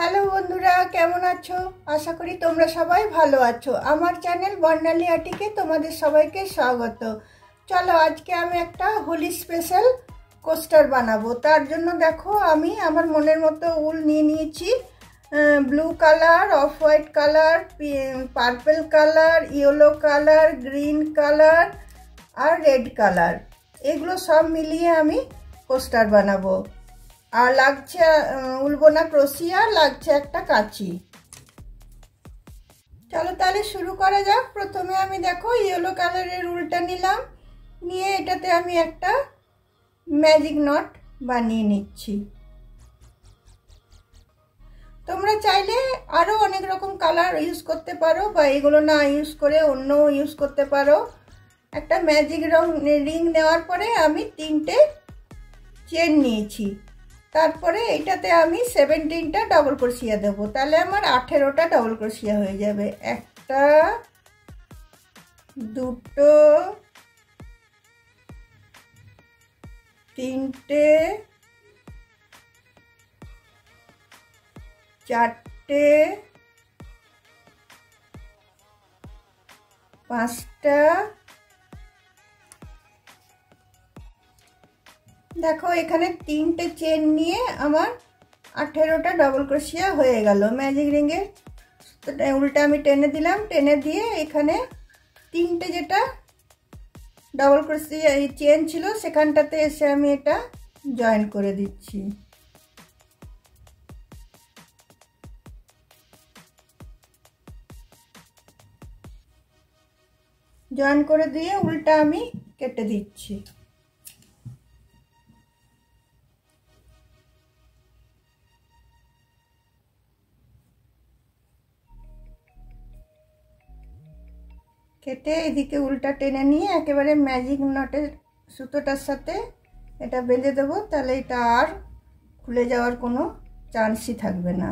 Hello বন্ধুরা, কেমন আছো? আশা করি তোমরা সবাই ভালো আছো। আমার চ্যানেল বর্ণালী আর্টিকে তোমাদের সবাইকে স্বাগত। চলো, আজকে আমি একটা হোলি স্পেশাল কোস্টার বানাবো। তার জন্য দেখো, আমি আমার মনের মতো উল নিয়ে নিয়েছি। Blue colour, off white colour, purple colour, yellow colour, green colour আর রেড কালার, এগুলো সব মিলিয়ে আমি কোস্টার বানাবো। আর লাগছে উলবোনা ক্রোশিয়া, লাগছে একটা কাঁচি। চলো তাহলে শুরু করা যাক। প্রথমে আমি দেখো ইয়েলো কালারের উলটা নিলাম, নিয়ে এটাতে আমি একটা ম্যাজিক নট বানিয়ে নিচ্ছি। তোমরা চাইলে আরও অনেক রকম কালার ইউজ করতে পারো, বা এগুলো না ইউজ করে অন্য ইউজ করতে পারো। একটা ম্যাজিক রিং নেওয়ার পরে আমি 3টে চেন নিয়েছি। তারপরে এটাতে আমি 17টা ডবল ক্রোশিয়া দেব, তাহলে আমার 18টা ডবল ক্রোশিয়া হয়ে যাবে। একটা, দুটো, তিনটে, চারটে, পাঁচটা। দেখো এখানে 3টে চেন নিয়ে আমার 18টা ডবল ক্রোশিয়া হয়ে গেল। ম্যাজিক রিংয়ের উল্টা আমি টেনে দিলাম, টেনে দিয়ে এখানে 3টে যেটা ডবল ক্রোশিয়া চেন ছিল সেখানটাতে এসে আমি এটা জয়েন করে দিচ্ছি। জয়েন করে দিয়ে উল্টা আমি কেটে দিচ্ছি। কেটে এদিকে উল্টা টেনে নিয়ে একেবারে ম্যাজিক নটের সুতোটার সাথে এটা বেঁধে দেবো, তাহলে এটা আর খুলে যাওয়ার কোনো চান্সই থাকবে না।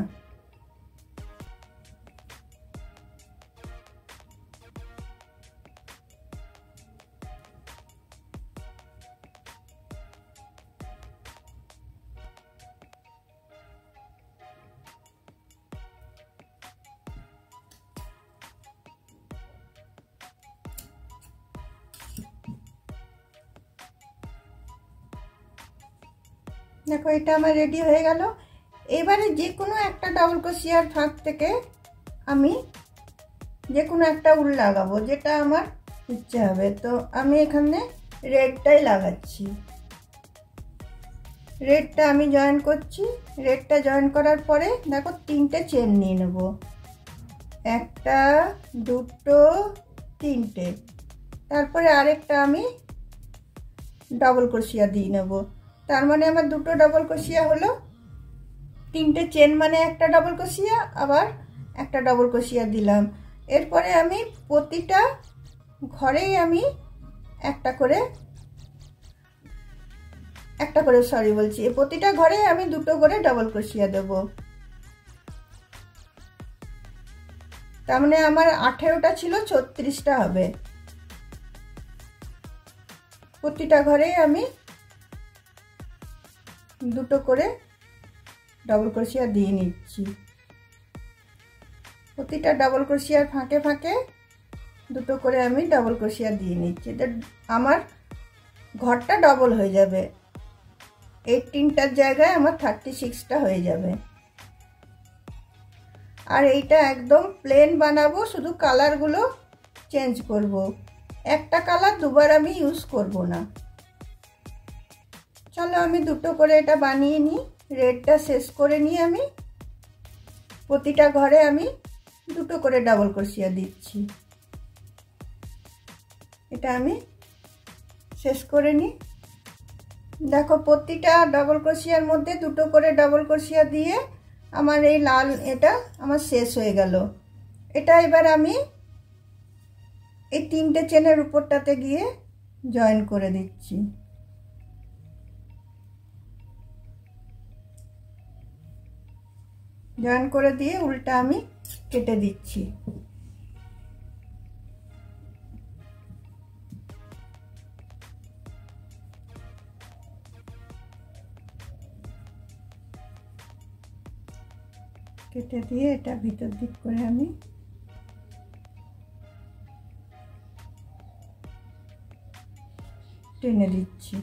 দেখো এটা আমার রেডি হয়ে গেল। এবারে যে কোনো একটা ডবল ক্রোশিয়ার ফাঁক থেকে আমি যে কোনো একটা উল লাগাবো, যেটা আমার ইচ্ছে হবে। তো আমি এখানে রেডটাই লাগাচ্ছি। রেডটা আমি জয়েন করছি। রেডটা জয়েন করার পরে দেখো 3টে চেন নিয়ে নেব। একটা, দুটো, তিনটে। তারপরে আরেকটা আমি ডবল ক্রোশিয়া দিয়ে নেব। তার মানে আমার 2টো ডবল ক্রোশিয়া হলো। 3টে চেন মানে একটা ডবল ক্রোশিয়া, আবার একটা ডবল ক্রোশিয়া দিলাম। এরপরে আমি প্রতিটা ঘরেই আমি একটা করে প্রতিটা ঘরে আমি 2টো করে ডবল ক্রোশিয়া দেব। তার মানে আমার 18টা ছিল, 36টা হবে। প্রতিটা ঘরে আমি 2টো করে ডবল ক্রোশিয়া দিয়ে নিচ্ছি। প্রতিটা ডবল ক্রোশিয়ার ফাঁকে ফাঁকে 2টো করে আমি ডবল ক্রোশিয়া দিয়ে নিচ্ছি। আমার ঘরটা ডবল হয়ে যাবে। 18টার জায়গায় আমার 36টা হয়ে যাবে। আর এইটা একদম প্লেন বানাবো, শুধু কালারগুলো চেঞ্জ করব। একটা কালার দুবার আমি ইউজ করব না। চলো আমি 2টো করে এটা বানিয়ে নিই। রেডটা শেষ করে নিয়ে আমি প্রতিটা ঘরে আমি 2টো করে ডবল ক্রোশিয়া দিচ্ছি। এটা আমি শেষ করে নিই। দেখো প্রতিটা ডবল ক্রোশিয়ার মধ্যে 2টো করে ডবল ক্রোশিয়া দিয়ে আমার এই লাল এটা আমার শেষ হয়ে গেল। এটা এবার আমি এই 3টে চেনের উপরটাতে গিয়ে জয়েন করে দিচ্ছি। জয়েন করে দিয়ে উল্টা আমি কেটে দিচ্ছি। কেটে দিয়ে এটা ভিতর দিক করে আমি টেনে দিচ্ছি।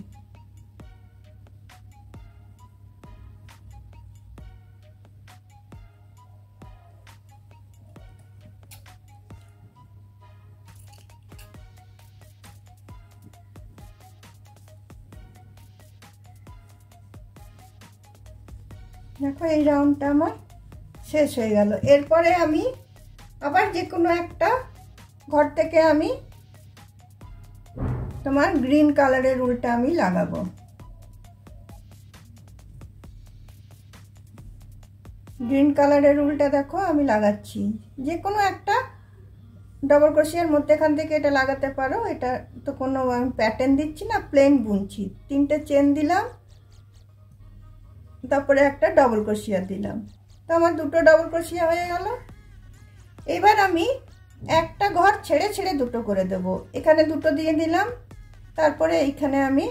দেখো এই রাউন্ডটা আমার শেষ হয়ে গেল। এরপরে আমি আবার যে কোনো একটা ঘর থেকে আমি তোমার গ্রিন কালারের উলটা আমি লাগাবো। গ্রিন কালারের উলটা দেখো আমি লাগাচ্ছি। যে কোনো একটা ডবল ক্রোশের মধ্যেখান থেকে এটা লাগাতে পারো। এটা তো কোনো আমি প্যাটার্ন দিচ্ছি না, প্লেন বুনছি। 3টে চেন দিলাম, তারপরে একটা ডবল ক্রোশিয়া দিলাম। তো আমার 2টো ডবল ক্রোশিয়া হয়ে গেল। এবার আমি একটা ঘর ছেড়ে ছেড়ে 2টো করে দেব। এখানে 2টো দিয়ে দিলাম, তারপরে এইখানে আমি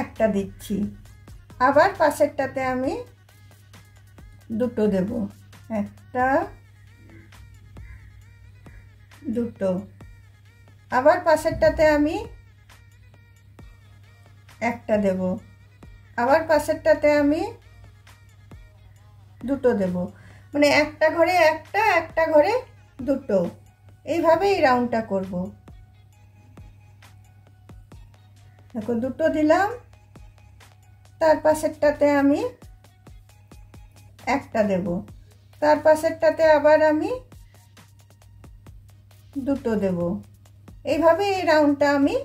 একটা দিচ্ছি। আবার পাশেরটাতে আমি 2টো দেব, একটা 2টো। আবার পাশেরটাতে আমি একটা দেব, আবার পাশেরটাতে আমি 2টো দেব। মানে একটা ঘরে একটা, একটা ঘরে 2টো, এইভাবে এই রাউন্ডটা করব। দেখো 2টো দিলাম, তার পাশেরটাতে আমি একটা দেব, তার পাশেরটাতে আবার আমি 2টো দেব। এইভাবে এই রাউন্ডটা আমি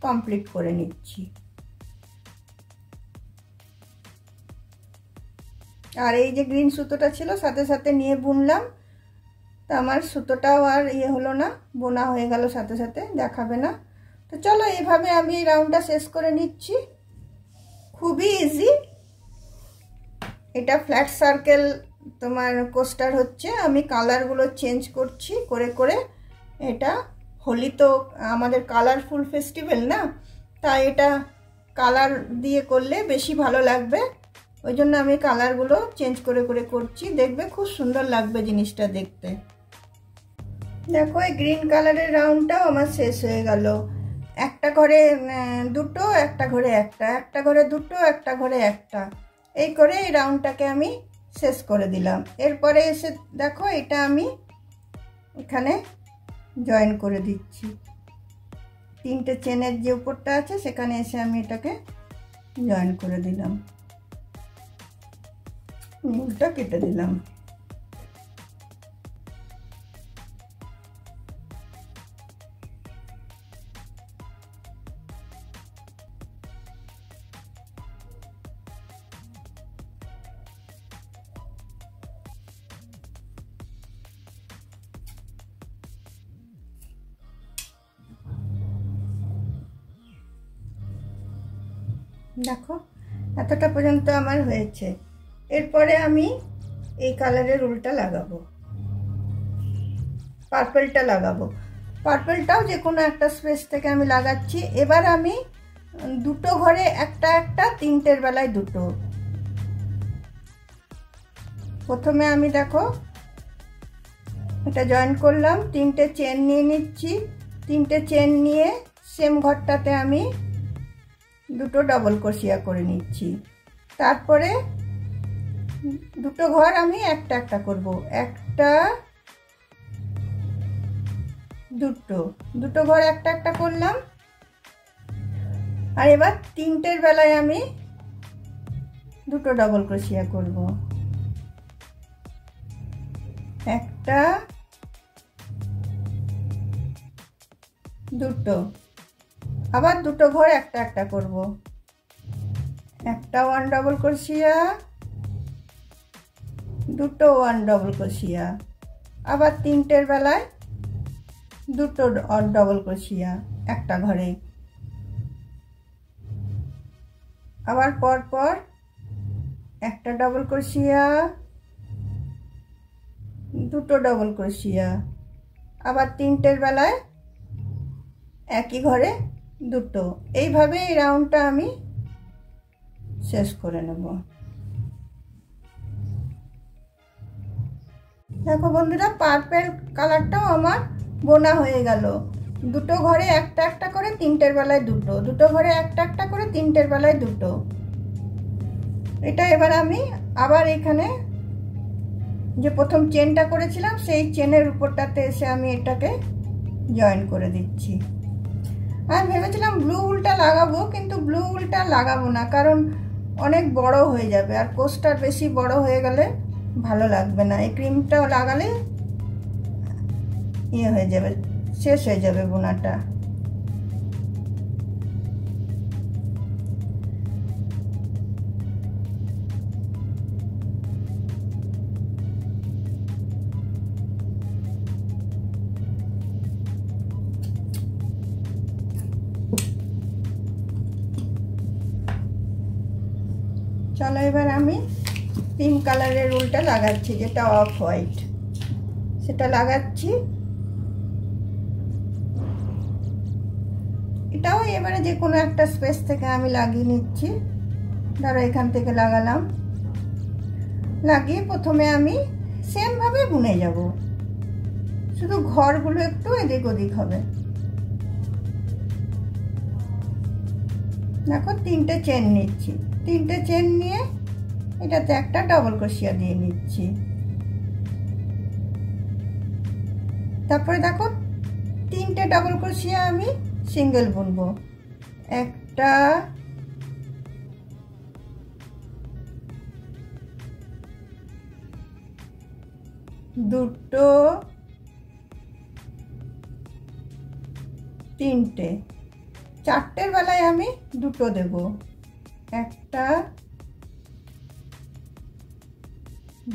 কমপ্লিট করে নিচ্ছি। আর এই যে গ্রিন সুতোটা ছিল সাথে সাথে নিয়ে বুনলাম, তা আমার সুতোটাও আর হলো না, বোনা হয়ে গেল সাথে সাথে, দেখাবে না। তো চলো এইভাবে আমি এই রাউন্ডটা শেষ করে নিচ্ছি। খুবই ইজি। এটা ফ্ল্যাট সার্কেল তোমার কোস্টার হচ্ছে। আমি কালারগুলো চেঞ্জ করছি করে করে। এটা হোলি তো আমাদের কালারফুল ফেস্টিভ্যাল না, তাই এটা কালার দিয়ে করলে বেশি ভালো লাগবে। ওই জন্য আমি কালারগুলো চেঞ্জ করে করে করছি। দেখবে খুব সুন্দর লাগবে জিনিসটা দেখতে। দেখো এই গ্রিন কালারের রাউন্ডটাও আমার শেষ হয়ে গেল। একটা ঘরে 2টো, একটা ঘরে একটা, একটা ঘরে 2টো, একটা ঘরে একটা, এই করে এই রাউন্ডটাকে আমি শেষ করে দিলাম। এরপরে এসে দেখো এটা আমি এখানে জয়েন করে দিচ্ছি। 3টে চেনের যে উপরটা আছে সেখানে এসে আমি এটাকে জয়েন করে দিলাম, উলটা কেটে দিলাম। দেখো এতটা পর্যন্ত আমার হয়েছে। এরপরে আমি এই কালারের উলটা লাগাবো, পার্পলটা লাগাবো। পার্পলটাও যে কোনো একটা স্পেস থেকে আমি লাগাচ্ছি। এবার আমি 2টো ঘরে একটা একটা, 3টের বেলায় 2টো। প্রথমে আমি দেখো এটা জয়েন করলাম, 3টে চেন নিয়ে নিচ্ছি। 3টে চেন নিয়ে সেম ঘরটাতে আমি 2টো ডবল ক্রোশিয়া করে নিচ্ছি। তারপরে 2টো ঘর আমি একটা একটা করব, একটা 2টো, 2টো ঘর একটা একটা করলাম। আর এবার 3টের বেলায় আমি 2টো ডবল ক্রোশিয়া করব, একটা 2টো। আবার 2টো ঘর একটা একটা করব, একটা 1 ডবল ক্রোশিয়া, 2টো 1 ডবল ক্রোশিয়া। আবার 3টের বেলায় 2টো ডবল ক্রোশিয়া একটা ঘরে। আবার পর পর একটা ডবল ক্রোশিয়া, 2টো ডবল ক্রোশিয়া। আবার 3টের বেলায় একই ঘরে 2টো। এইভাবে এই রাউন্ডটা আমি শেষ করে নেব। দেখো বন্ধুরা, পার্পল কালারটাও আমার বোনা হয়ে গেল। দুটো ঘরে একটা একটা করে, তিনটের বেলায় দুটো, দুটো ঘরে একটা একটা করে, তিনটের বেলায় দুটো। এটা এবার আমি আবার এখানে যে প্রথম চেনটা করেছিলাম সেই চেনের উপরটাতে এসে আমি এটাকে জয়েন করে দিচ্ছি। আমি ভেবেছিলাম ব্লু উলটা লাগাবো, কিন্তু ব্লু উলটা লাগাবো না, কারণ অনেক বড় হয়ে যাবে, আর কোস্টার বেশি বড় হয়ে গেলে ভালো লাগবে না। এই ক্রিমটাও লাগালে ইয়ে হয়ে যাবে, শেষ হয়ে যাবে বোনাটা। চলো এবার আমি পিঙ্ক কালারের উলটা লাগাচ্ছি, যেটা অফ হোয়াইট, সেটা লাগাচ্ছি। এটাও এবারে যে কোনো একটা স্পেস থেকে আমি লাগিয়ে নিচ্ছি। ধরো এখান থেকে লাগালাম, লাগিয়ে প্রথমে আমি সেম ভাবে বুনে যাব, শুধু ঘরগুলো একটু এদিক ওদিক হবে। দেখো তিনটে চেন নিচ্ছি, তিনটে চেন নিয়ে এটাতে একটা ডবল ক্রোশিয়া দিয়ে নিচ্ছি। তারপরে দেখো তিনটে ডবল ক্রোশিয়া আমি সিঙ্গেল বুনবো। একটা, দুটো, তিনটে, চারটের বেলায় আমি দুটো দেব। একটা,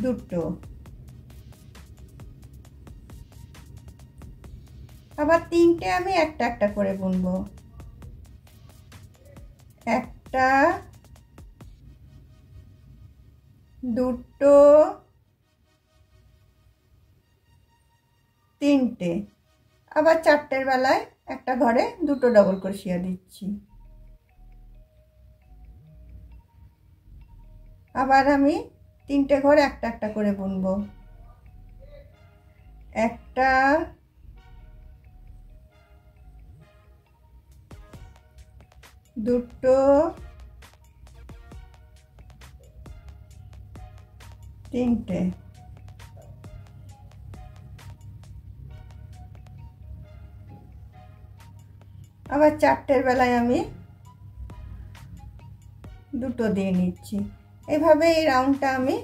দুটো, আবার তিনটে আমি একটা একটা করে বুনবো। একটা, দুটো, তিনটে, আবার চারটের বেলায় একটা ঘরে দুটো ডবল ক্রোশিয়া দিচ্ছি। আবার আমি তিনটে ঘরে একটা একটা করে বুনবো। একটা, দুটো, তিনটে, আবার চারটের বেলায় আমি দুটো দিয়ে নিচ্ছি। এইভাবে এই রাউন্ডটা আমি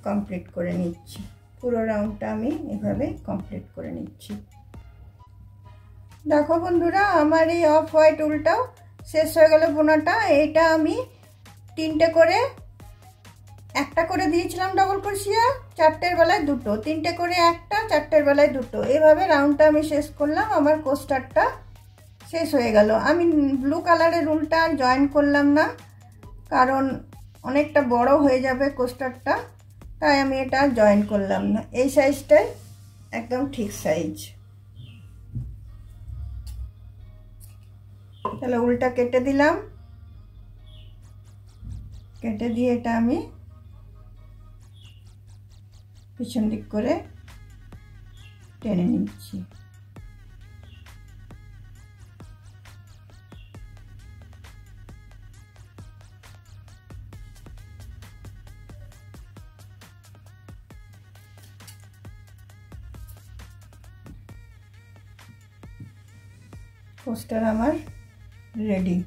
কমপ্লিট করে নিচ্ছি, পুরো রাউন্ডটা আমি এভাবে কমপ্লিট করে নিচ্ছি। দেখো বন্ধুরা, আমার এই অফ হোয়াইট উলটাও শেষ হয়ে গেল বোনাটা। এইটা আমি তিনটে করে, একটা করে দিয়েছিলাম ডবল ক্রোশিয়া, চারটের বেলায় দুটো, তিনটে করে একটা, চারটের বেলায় দুটো, এইভাবে রাউন্ডটা আমি শেষ করলাম। আমার কোস্টারটা শেষ হয়ে গেল। আমি ব্লু কালারের উলটা আর জয়েন করলাম না, কারণ অনেকটা বড় হয়ে যাবে কোস্টারটা, তাই আমি এটা জয়েন করলাম না। এই সাইজটাই একদম ঠিক সাইজ। তাহলে উলটা কেটে দিলাম, কেটে দিয়ে এটা আমি পিছন দিক করে টেনে নিচ্ছি। পোস্টার আমার রেডি।